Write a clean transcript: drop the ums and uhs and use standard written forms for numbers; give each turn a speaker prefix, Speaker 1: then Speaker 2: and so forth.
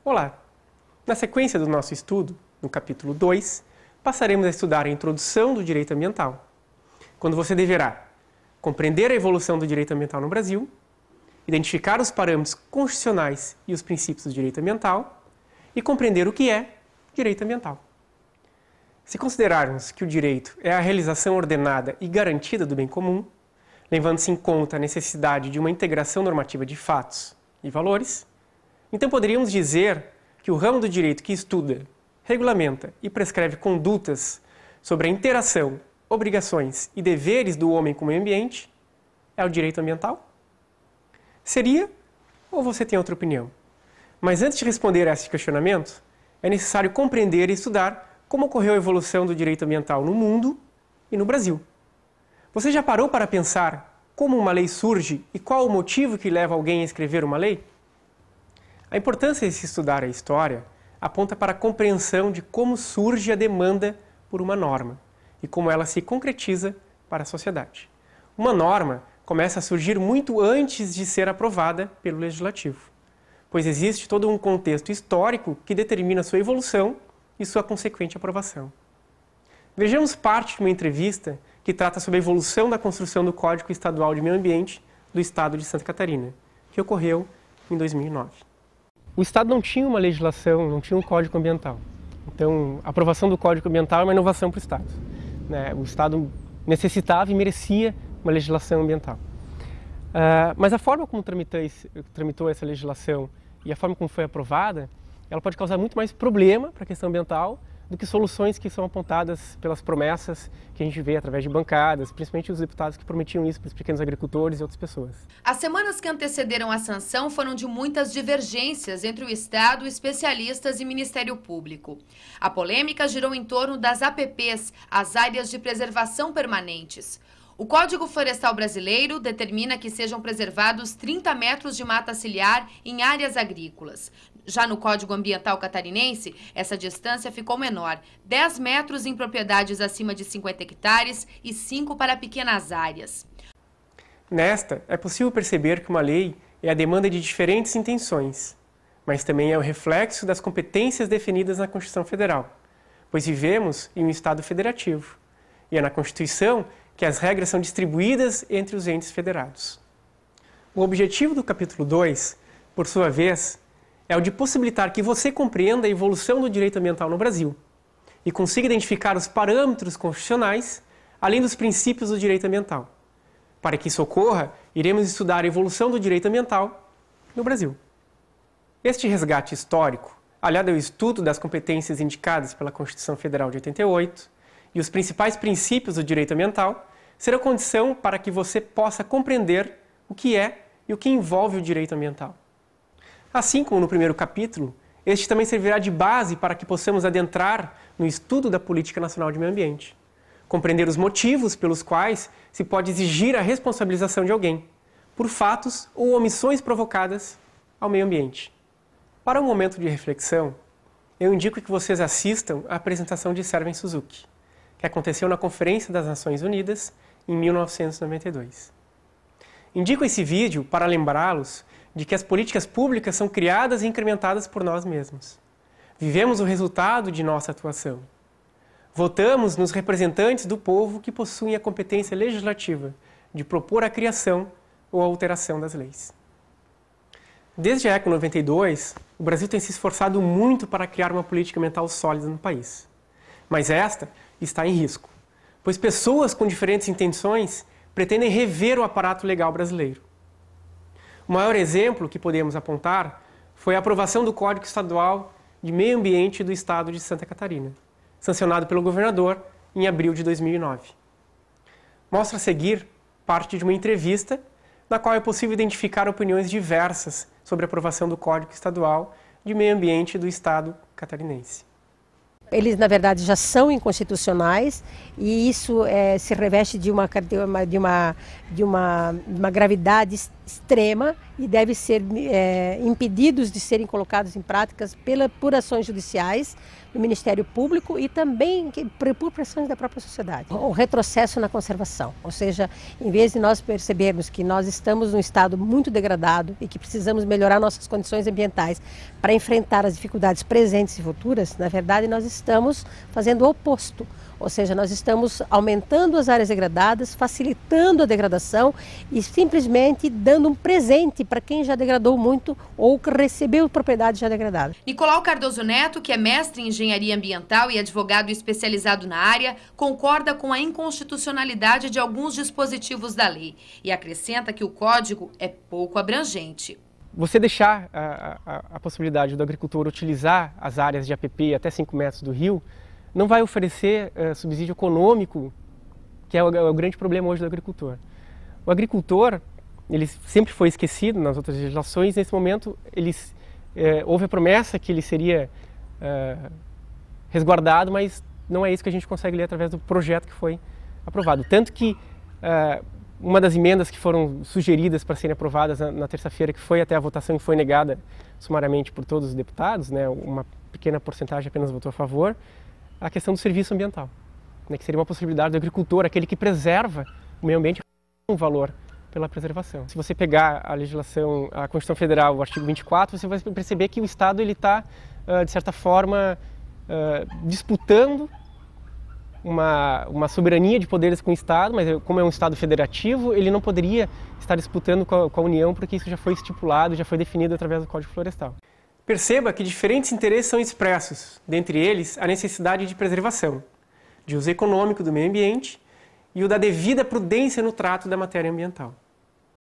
Speaker 1: Olá! Na sequência do nosso estudo, no capítulo 2, passaremos a estudar a introdução do direito ambiental, quando você deverá compreender a evolução do direito ambiental no Brasil, identificar os parâmetros constitucionais e os princípios do direito ambiental e compreender o que é direito ambiental. Se considerarmos que o direito é a realização ordenada e garantida do bem comum, levando-se em conta a necessidade de uma integração normativa de fatos e valores, então poderíamos dizer que o ramo do direito que estuda, regulamenta e prescreve condutas sobre a interação, obrigações e deveres do homem com o meio ambiente é o direito ambiental? Seria ou você tem outra opinião? Mas antes de responder a esse questionamento, é necessário compreender e estudar como ocorreu a evolução do direito ambiental no mundo e no Brasil. Você já parou para pensar como uma lei surge e qual o motivo que leva alguém a escrever uma lei? A importância de se estudar a história aponta para a compreensão de como surge a demanda por uma norma e como ela se concretiza para a sociedade. Uma norma começa a surgir muito antes de ser aprovada pelo legislativo, pois existe todo um contexto histórico que determina sua evolução e sua consequente aprovação. Vejamos parte de uma entrevista que trata sobre a evolução da construção do Código Estadual de Meio Ambiente do Estado de Santa Catarina, que ocorreu em 2009. O Estado não tinha uma legislação, não tinha um Código Ambiental. Então, a aprovação do Código Ambiental é uma inovação para o Estado. O Estado necessitava e merecia uma legislação ambiental. Mas a forma como tramitou essa legislação e a forma como foi aprovada, ela pode causar muito mais problema para a questão ambiental do que soluções que são apontadas pelas promessas que a gente vê através de bancadas, principalmente os deputados que prometiam isso para os pequenos agricultores e outras pessoas.
Speaker 2: As semanas que antecederam a sanção foram de muitas divergências entre o Estado, especialistas e Ministério Público. A polêmica girou em torno das APPs, as áreas de preservação permanentes. O Código Florestal Brasileiro determina que sejam preservados 30 metros de mata ciliar em áreas agrícolas. Já no Código Ambiental Catarinense, essa distância ficou menor, 10 metros em propriedades acima de 50 hectares e 5 para pequenas áreas.
Speaker 1: Nesta, é possível perceber que uma lei é a demanda de diferentes intenções, mas também é o reflexo das competências definidas na Constituição Federal, pois vivemos em um Estado federativo, e é na Constituição que as regras são distribuídas entre os entes federados. O objetivo do capítulo 2, por sua vez, é o de possibilitar que você compreenda a evolução do direito ambiental no Brasil e consiga identificar os parâmetros constitucionais, além dos princípios do direito ambiental. Para que isso ocorra, iremos estudar a evolução do direito ambiental no Brasil. Este resgate histórico, aliado ao estudo das competências indicadas pela Constituição Federal de 88, e os principais princípios do direito ambiental serão condição para que você possa compreender o que é e o que envolve o direito ambiental. Assim como no primeiro capítulo, este também servirá de base para que possamos adentrar no estudo da Política Nacional de Meio Ambiente, compreender os motivos pelos quais se pode exigir a responsabilização de alguém por fatos ou omissões provocadas ao meio ambiente. Para um momento de reflexão, eu indico que vocês assistam à apresentação de Servan Suzuki, que aconteceu na Conferência das Nações Unidas em 1992. Indico esse vídeo para lembrá-los de que as políticas públicas são criadas e incrementadas por nós mesmos. Vivemos o resultado de nossa atuação. Votamos nos representantes do povo que possuem a competência legislativa de propor a criação ou a alteração das leis. Desde a ECO 92, o Brasil tem se esforçado muito para criar uma política ambiental sólida no país. Mas esta está em risco, pois pessoas com diferentes intenções pretendem rever o aparato legal brasileiro. O maior exemplo que podemos apontar foi a aprovação do Código Estadual de Meio Ambiente do Estado de Santa Catarina, sancionado pelo governador em abril de 2009. Mostra a seguir parte de uma entrevista na qual é possível identificar opiniões diversas sobre a aprovação do Código Estadual de Meio Ambiente do Estado catarinense.
Speaker 3: Eles, na verdade, já são inconstitucionais e isso se reveste de uma gravidade extrema e deve ser impedidos de serem colocados em práticas por ações judiciais do Ministério Público e também por pressões da própria sociedade. O retrocesso na conservação, ou seja, em vez de nós percebermos que nós estamos num estado muito degradado e que precisamos melhorar nossas condições ambientais para enfrentar as dificuldades presentes e futuras, na verdade nós estamos fazendo o oposto. Ou seja, nós estamos aumentando as áreas degradadas, facilitando a degradação e simplesmente dando um presente para quem já degradou muito ou que recebeu propriedade já degradada.
Speaker 2: Nicolau Cardoso Neto, que é mestre em engenharia ambiental e advogado especializado na área, concorda com a inconstitucionalidade de alguns dispositivos da lei e acrescenta que o código é pouco abrangente.
Speaker 1: Você deixar a possibilidade do agricultor utilizar as áreas de APP até 5 metros do rio não vai oferecer subsídio econômico, que é o grande problema hoje do agricultor. O agricultor, ele sempre foi esquecido nas outras legislações, nesse momento houve a promessa que ele seria resguardado, mas não é isso que a gente consegue ler através do projeto que foi aprovado. Tanto que uma das emendas que foram sugeridas para serem aprovadas na terça-feira, que foi até a votação e foi negada sumariamente por todos os deputados, né, uma pequena porcentagem apenas votou a favor, a questão do serviço ambiental, né, que seria uma possibilidade do agricultor, aquele que preserva o meio ambiente, um valor pela preservação. Se você pegar a legislação, a Constituição Federal, o artigo 24, você vai perceber que o Estado está, de certa forma, disputando uma soberania de poderes com o Estado, mas como é um Estado federativo, ele não poderia estar disputando com a União, porque isso já foi estipulado, já foi definido através do Código Florestal. Perceba que diferentes interesses são expressos, dentre eles a necessidade de preservação, de uso econômico do meio ambiente e o da devida prudência no trato da matéria ambiental.